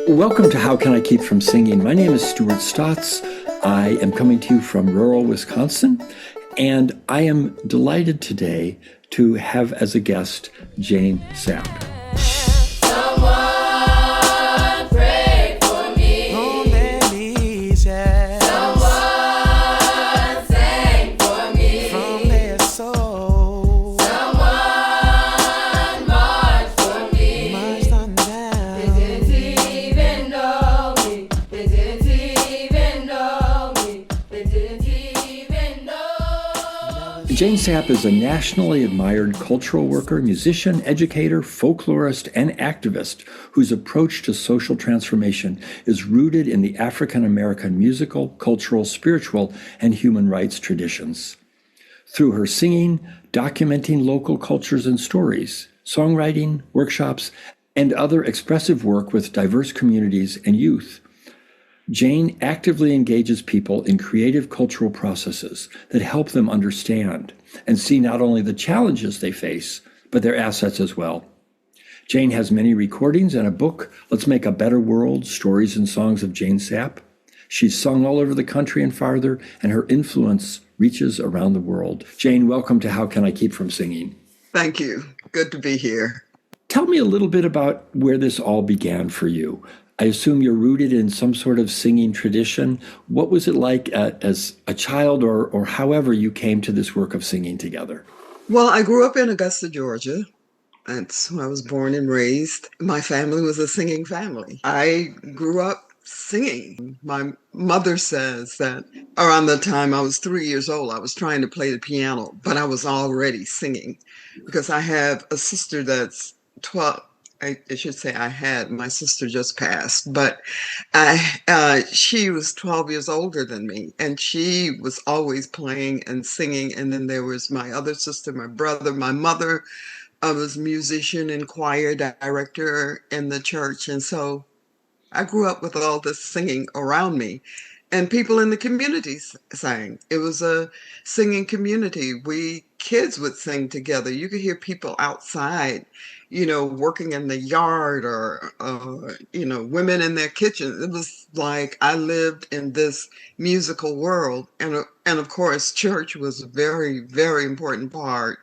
Welcome to How Can I Keep From Singing? My name is Stuart Stotts. I am coming to you from rural Wisconsin, and I am delighted today to have as a guest Jane Sapp. Someone pray for me. On their knees, yes. Someone sang for me. From their soul. Someone marched for me. Marched on down. They didn't even know me. They didn't even know me. They didn't even know me. Jane Sapp is a nationally admired cultural worker, musician, educator, folklorist, and activist whose approach to social transformation is rooted in the African American musical, cultural, spiritual, and human rights traditions. Through her singing, documenting local cultures and stories, songwriting, workshops, and other expressive work with diverse communities and youth, Jane actively engages people in creative cultural processes that help them understand and see not only the challenges they face, but their assets as well. Jane has many recordings and a book, Let's Make a Better World, Stories and Songs of Jane Sapp. She's sung all over the country and farther, and her influence reaches around the world. Jane, welcome to How Can I Keep From Singing? Thank you. Good to be here. Tell me a little bit about where this all began for you. I assume you're rooted in some sort of singing tradition. What was it like as a child or however you came to this work of singing together? Well, I grew up in Augusta, Georgia. That's where I was born and raised. My family was a singing family. I grew up singing. My mother says that around the time I was 3 years old, I was trying to play the piano, but I was already singing because I have a sister that's 12. I should say I had. My sister just passed, but she was 12 years older than me, and she was always playing and singing. And then there was my other sister, my brother, my mother was a musician and choir director in the church. And so I grew up with all this singing around me. And people in the community sang. It was a singing community. We kids would sing together. You could hear people outside, working in the yard or, women in their kitchen. It was like I lived in this musical world. And of course, church was a very, very important part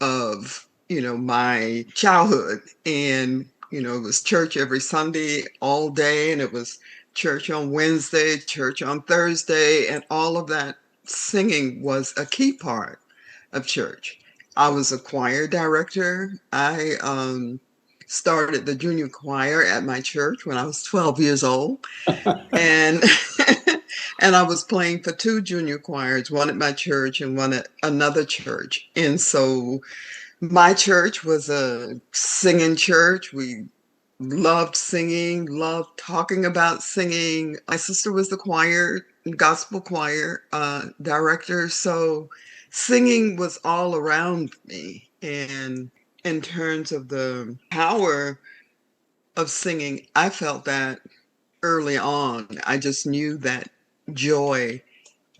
of, my childhood. And, it was church every Sunday all day, and it was church on Wednesday, church on Thursday, and all of that singing was a key part of church. I was a choir director. I started the junior choir at my church when I was 12 years old. And and I was playing for two junior choirs, one at my church and one at another church. And so my church was a singing church. We loved singing, loved talking about singing. My sister was the gospel choir director. So singing was all around me. And in terms of the power of singing, I felt that early on. I just knew that joy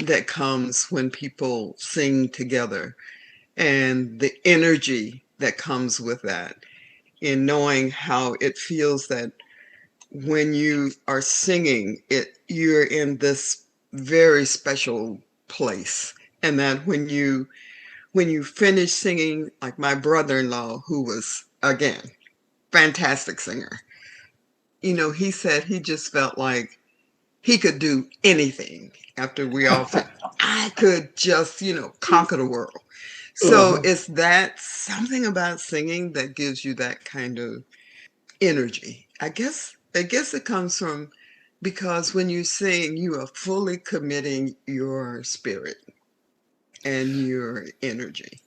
that comes when people sing together and the energy that comes with that. In knowing how it feels that when you are singing you're in this very special place, and that when you finish singing, like my brother-in-law, who was again fantastic singer, he said he just felt like he could do anything after we all said, I could just conquer the world. So it's that something about singing that gives you that kind of energy. I guess it comes from, because when you sing, you are fully committing your spirit and your energy.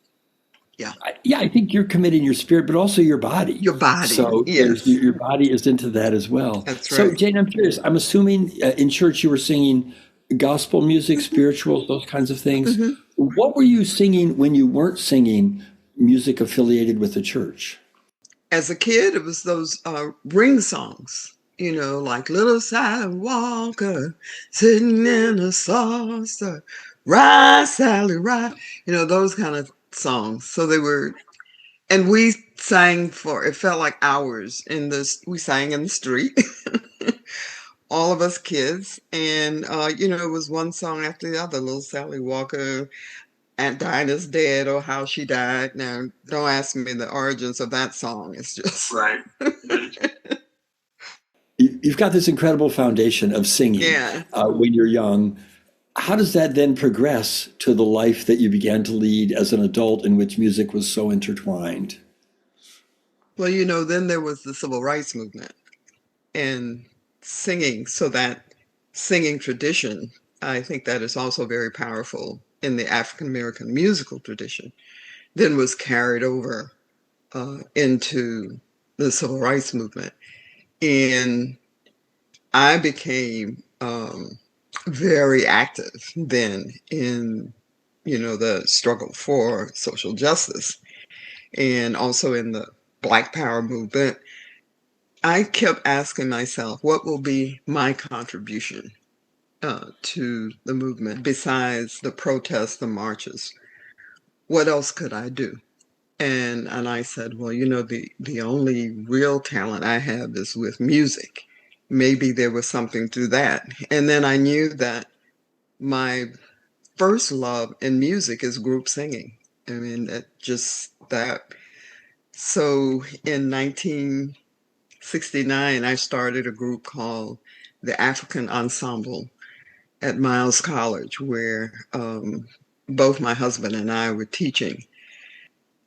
Yeah. I think you're committing your spirit, but also your body. Your body. So yes. Your body is into that as well. That's right. So Jane, I'm curious. I'm assuming in church you were singing gospel music, spirituals, those kinds of things. Mm-hmm. What were you singing when you weren't singing music affiliated with the church? As a kid, it was those ring songs, like Little Sidewalker sitting in a saucer, rise, Sally, rise, those kind of songs. So they were, and we sang it felt like hours we sang in the street. all of us kids. And, it was one song after the other. Little Sally Walker, Aunt Dinah's dead, or how she died. Now, don't ask me the origins of that song. It's just Right. You've got this incredible foundation of singing yeah. when you're young. How does that then progress to the life that you began to lead as an adult in which music was so intertwined? Well, then there was the civil rights movement and singing. So that singing tradition, I think that is also very powerful in the African American musical tradition, then was carried over into the civil rights movement. And I became very active then in, the struggle for social justice and also in the Black Power movement. I kept asking myself, what will be my contribution to the movement besides the protests, the marches? What else could I do? And I said, well, the only real talent I have is with music. Maybe there was something to that. And then I knew that my first love in music is group singing. I mean, that. So in 1969, I started a group called the African Ensemble at Miles College, where both my husband and I were teaching.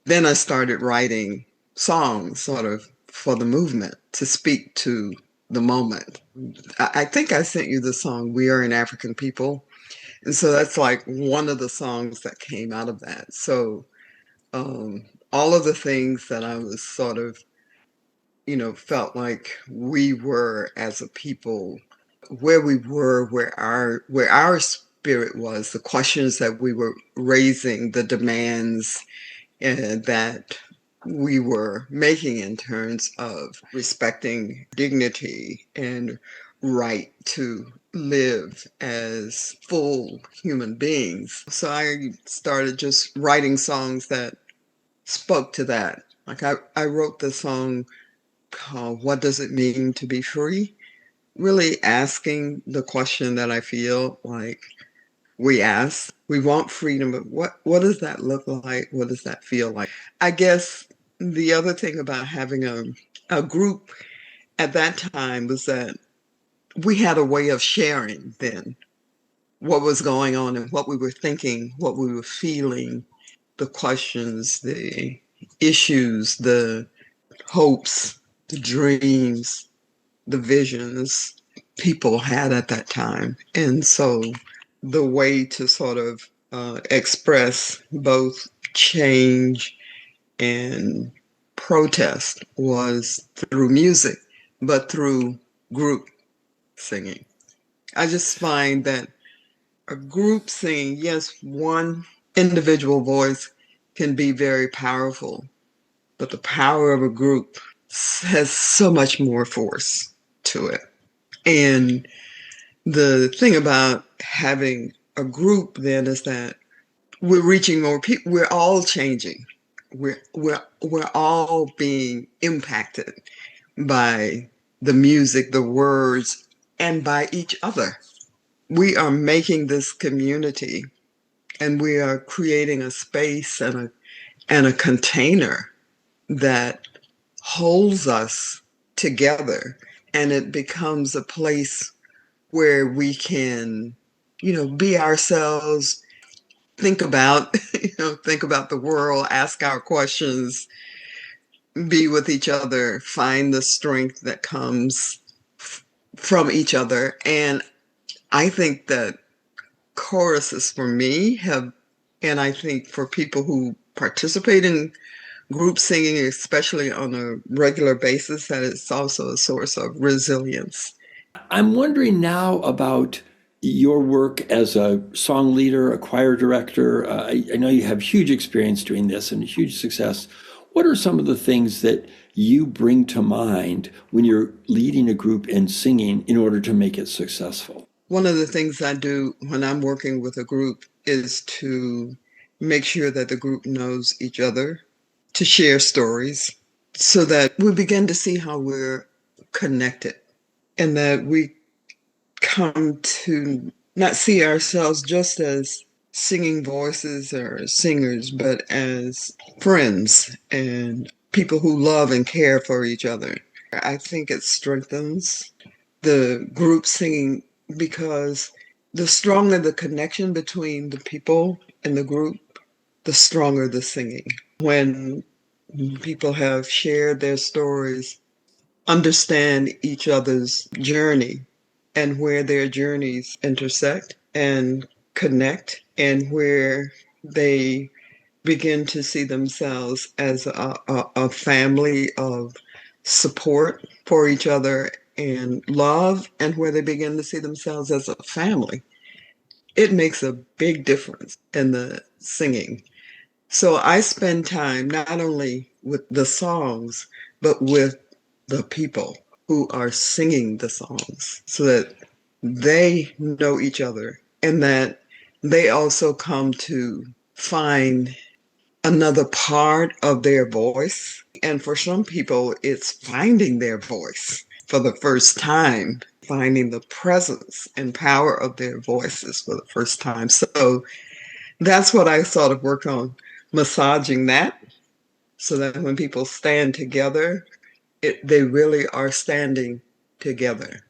Then I started writing songs sort of for the movement to speak to the moment. I think I sent you the song, We Are an African People. And so that's like one of the songs that came out of that. So all of the things that I was sort of, felt like we were as a people, where we were, where our spirit was, the questions that we were raising, the demands that we were making in terms of respecting dignity and right to live as full human beings. So I started just writing songs that spoke to that. Like I wrote the song called What Does It Mean to Be Free? Really asking the question that I feel like we ask. We want freedom, but what does that look like? What does that feel like? I guess the other thing about having a group at that time was that we had a way of sharing then what was going on and what we were thinking, what we were feeling, the questions, the issues, the hopes, the dreams, the visions people had at that time. And so the way to sort of express both change and protest was through music, but through group singing. I just find that a group singing, yes, one individual voice can be very powerful, but the power of a group has so much more force to it. And the thing about having a group then is that we're reaching more people. We're all changing. We're all being impacted by the music, the words, and by each other. We are making this community, and we are creating a space and a container that holds us together, and it becomes a place where we can, be ourselves, think about, think about the world, ask our questions, be with each other, find the strength that comes from each other. And I think that choruses for me have, and I think for people who participate in group singing, especially on a regular basis, that it's also a source of resilience. I'm wondering now about your work as a song leader, a choir director. I know you have huge experience doing this and huge success. What are some of the things that you bring to mind when you're leading a group in singing in order to make it successful? One of the things I do when I'm working with a group is to make sure that the group knows each other, to share stories, so that we begin to see how we're connected and that we come to not see ourselves just as singing voices or singers, but as friends and people who love and care for each other. I think it strengthens the group singing because the stronger the connection between the people in the group, the stronger the singing. When people have shared their stories, understand each other's journey and where their journeys intersect and connect, and where they begin to see themselves as a family of support for each other and love, and where they begin to see themselves as a family, it makes a big difference in the singing. So I spend time not only with the songs, but with the people who are singing the songs so that they know each other and that they also come to find another part of their voice. And for some people, it's finding their voice for the first time, finding the presence and power of their voices for the first time. So that's what I sort of work on, massaging that so that when people stand together, they really are standing together.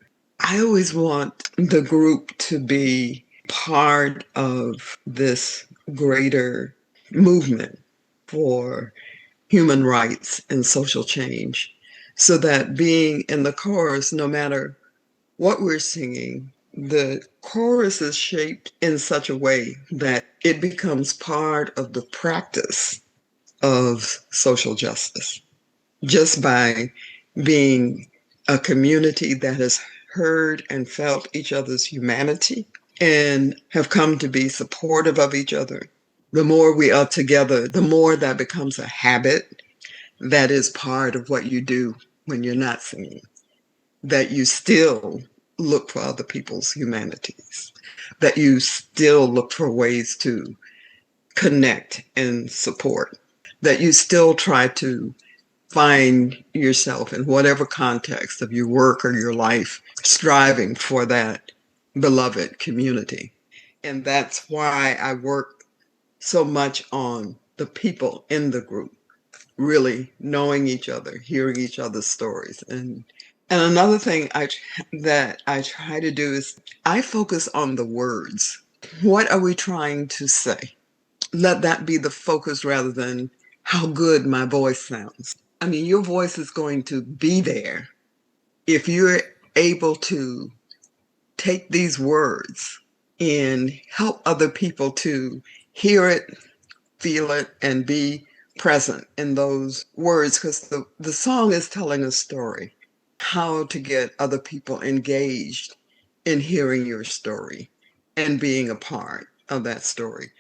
I always want the group to be part of this greater movement for human rights and social change, so that being in the chorus, no matter what we're singing, the chorus is shaped in such a way that it becomes part of the practice of social justice, just by being a community that has heard and felt each other's humanity and have come to be supportive of each other. The more we are together, the more that becomes a habit that is part of what you do when you're not singing, that you still look for other people's humanities, that you still look for ways to connect and support, that you still try to find yourself in whatever context of your work or your life, striving for that beloved community. And that's why I work so much on the people in the group, really knowing each other, hearing each other's stories. And another thing that I try to do is I focus on the words. What are we trying to say? Let that be the focus rather than how good my voice sounds. I mean, your voice is going to be there if you're able to take these words and help other people to hear it, feel it, and be present in those words, because the song is telling a story. How to get other people engaged in hearing your story and being a part of that story.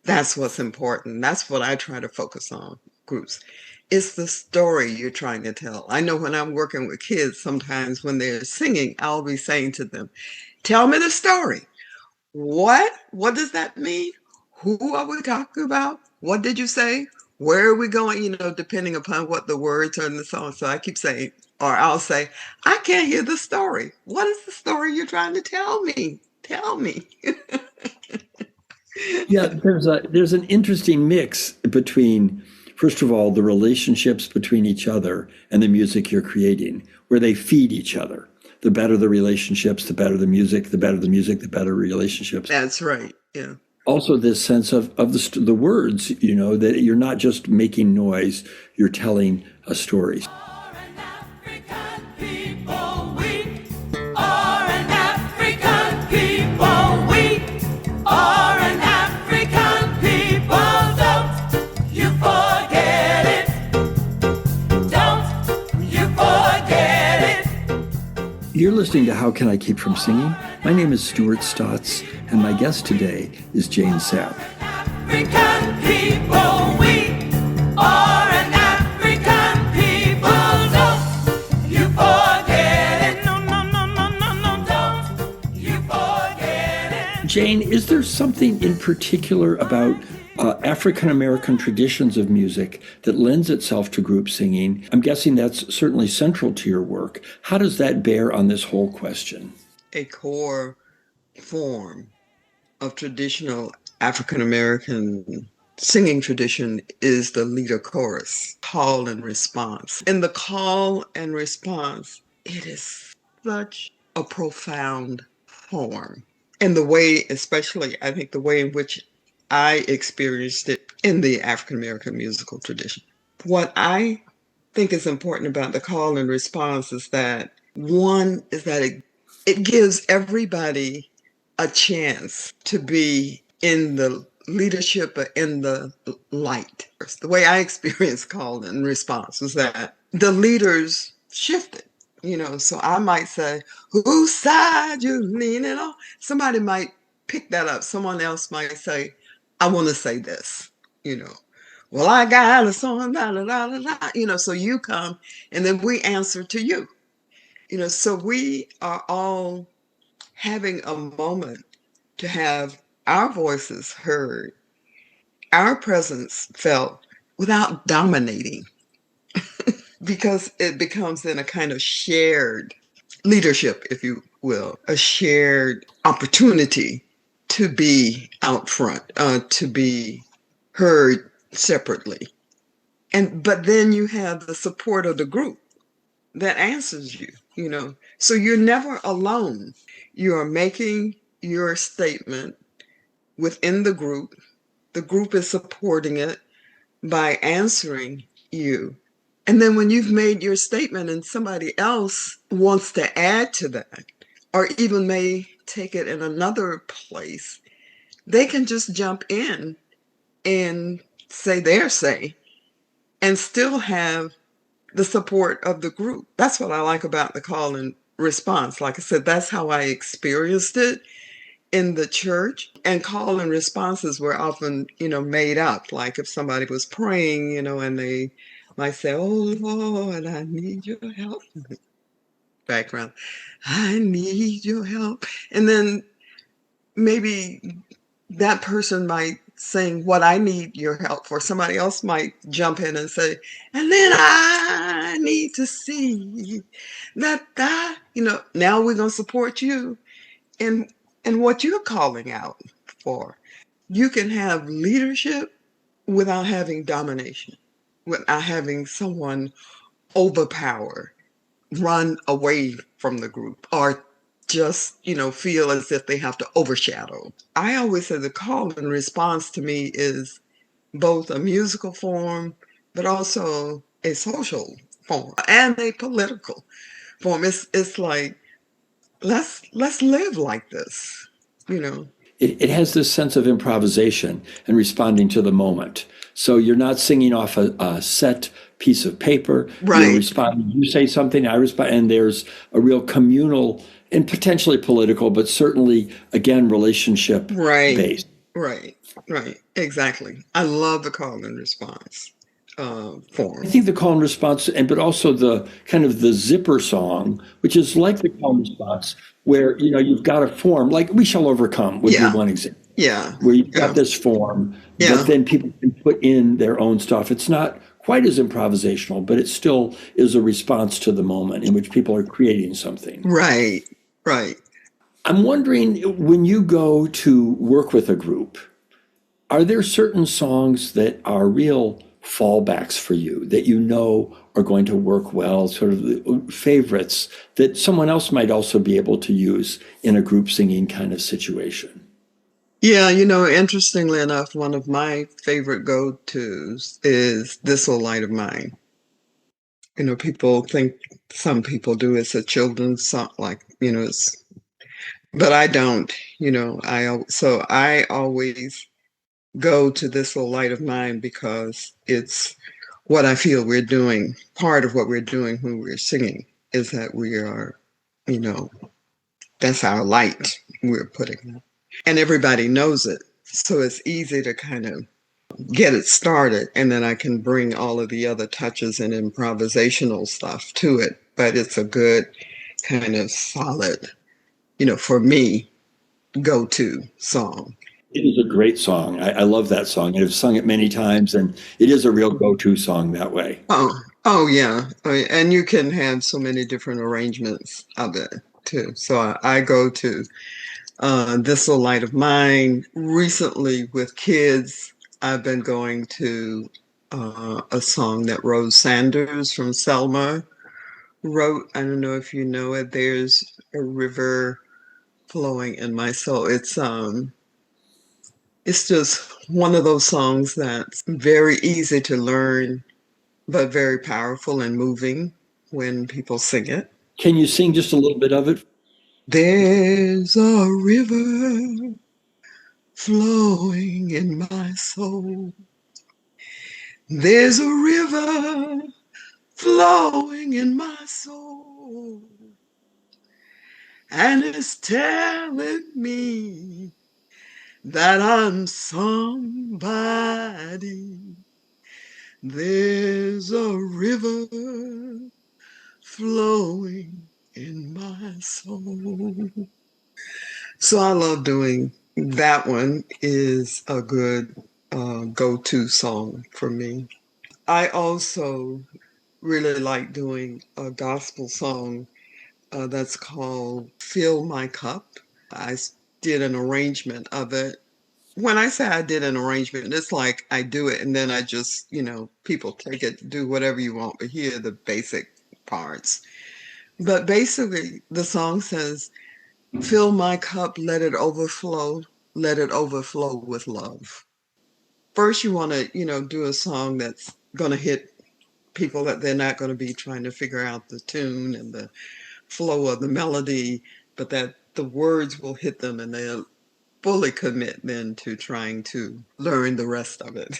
That's what's important. That's what I try to focus on, groups. It's the story you're trying to tell. I know when I'm working with kids, sometimes when they're singing, I'll be saying to them, tell me the story. What? What does that mean? Who are we talking about? What did you say? Where are we going? You know, depending upon what the words are in the song. So I keep saying, or I'll say, I can't hear the story. What is the story you're trying to tell me? Tell me. Yeah, there's an interesting mix between, first of all, the relationships between each other and the music you're creating, where they feed each other. The better the relationships, the better the music, the better the music, the better relationships. That's right. Yeah. Also, this sense of the words, you know, that you're not just making noise, you're telling a story. You're listening to How Can I Keep From Singing? My name is Stuart Stotts, and my guest today is Jane Sapp. African people, we are an African people. Don't you forget it. No, no, no, no, no, no, don't you forget it. Jane, is there something in particular about African American traditions of music that lends itself to group singing? I'm guessing that's certainly central to your work. How does that bear on this whole question? a core form of traditional African American singing tradition is the leader chorus, call and response. In the call and response, it is such a profound form. And the way, especially, I think the way in which I experienced it in the African American musical tradition. What I think is important about the call and response is that one is that it gives everybody a chance to be in the leadership or in the light. The way I experienced call and response was that the leaders shifted. So I might say, whose side you leaning on? Somebody might pick that up. Someone else might say, I want to say this, you know. Well, I got a song, da, da, da, da, da. So you come and then we answer to you. So we are all having a moment to have our voices heard, our presence felt without dominating, because it becomes then a kind of shared leadership, if you will, a shared opportunity to be out front, to be heard separately. But then you have the support of the group that answers you, So you're never alone. You are making your statement within the group. The group is supporting it by answering you. And then when you've made your statement and somebody else wants to add to that, or even may take it in another place, they can just jump in and say their say and still have the support of the group. That's what I like about the call and response. Like I said, that's how I experienced it in the church. And call and responses were often, made up. Like if somebody was praying, and they might say, oh Lord, I need your help. Background, I need your help. And then maybe that person might sing what I need your help for. Somebody else might jump in and say, and then I need to see that now we're going to support you in what you're calling out for. You can have leadership without having domination, without having someone overpower, run away from the group, or just, feel as if they have to overshadow. I always say the call and response to me is both a musical form, but also a social form and a political form. It's like, let's live like this, It has this sense of improvisation and responding to the moment. So you're not singing off a set piece of paper. Right. You're responding. You say something, I respond, and there's a real communal and potentially political, but certainly, again, relationship based. Right. Exactly. I love the call and response form. I think the call and response, but also the kind of the zipper song, which is like the call and response, where you've got a form, like "We Shall Overcome" would be one example. Yeah. Where you've got this form, but then people can put in their own stuff. It's not quite as improvisational, but it still is a response to the moment in which people are creating something. Right. I'm wondering, when you go to work with a group, are there certain songs that are real fallbacks for you that are going to work well, sort of the favorites that someone else might also be able to use in a group singing kind of situation? Yeah, interestingly enough, one of my favorite go-tos is This Old Light of Mine. People think, some people do, it's a children's song, but I don't, so I always go to This Old Light of Mine because it's what I feel we're doing. Part of what we're doing when we're singing is that we are, that's our light we're putting. And everybody knows it. So it's easy to kind of get it started. And then I can bring all of the other touches and improvisational stuff to it. But it's a good kind of solid, for me, go-to song. It is a great song. I love that song. I've sung it many times, and it is a real go-to song that way. Oh yeah. And you can have so many different arrangements of it. too. So I go to This Little Light of Mine. Recently with kids, I've been going to a song that Rose Sanders from Selma wrote. I don't know if you know it. There's a river flowing in my soul. It's just one of those songs that's very easy to learn, but very powerful and moving when people sing it. Can you sing just a little bit of it? There's a river flowing in my soul. There's a river flowing in my soul. And it's telling me that I'm somebody. There's a river flowing in my soul. So I love doing that. One is a good go-to song for me. I also really like doing a gospel song that's called Fill My Cup. I did an arrangement of it. When I say I did an arrangement, it's like I do it and then I just, people take it, do whatever you want, but here are the basic parts. But basically, the song says, fill my cup, let it overflow with love. First, you want to, do a song that's going to hit people, that they're not going to be trying to figure out the tune and the flow of the melody, but that the words will hit them and they'll fully commit then to trying to learn the rest of it.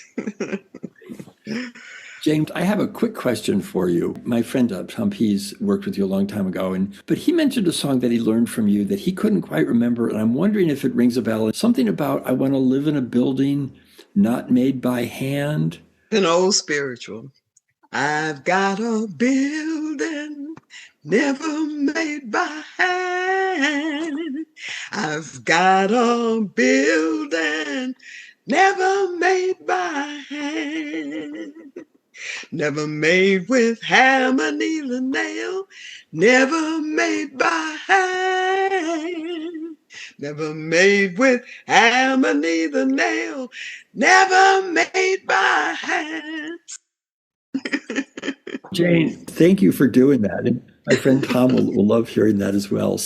James, I have a quick question for you. My friend Tom Pease worked with you a long time ago, but he mentioned a song that he learned from you that he couldn't quite remember, and I'm wondering if it rings a bell. It's something about, I want to live in a building not made by hand. An old spiritual. I've got a building never made by hand. I've got a building never made by hand. Never made with hammer, neither nail. Never made by hand. Never made with hammer, neither nail. Never made by hand. Jane, thank you for doing that. And my friend Tom will love hearing that as well.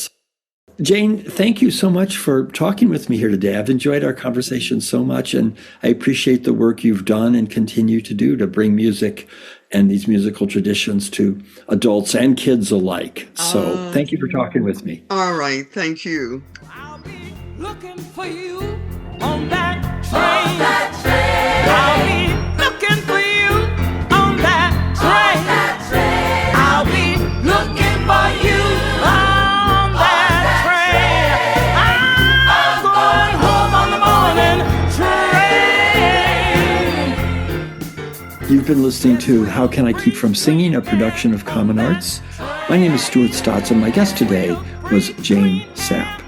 Jane, thank you so much for talking with me here today. I've enjoyed our conversation so much, and I appreciate the work you've done and continue to do to bring music and these musical traditions to adults and kids alike. So thank you for talking with me. All right. Thank you. I'll be looking for you on that train. On that train. I'll be looking for you on that train. On that train. I'll be looking for you on that train. I'm going home on the morning train. You've been listening to How Can I Keep From Singing, a production of Common Arts. My name is Stuart Stotts, and my guest today was Jane Sapp.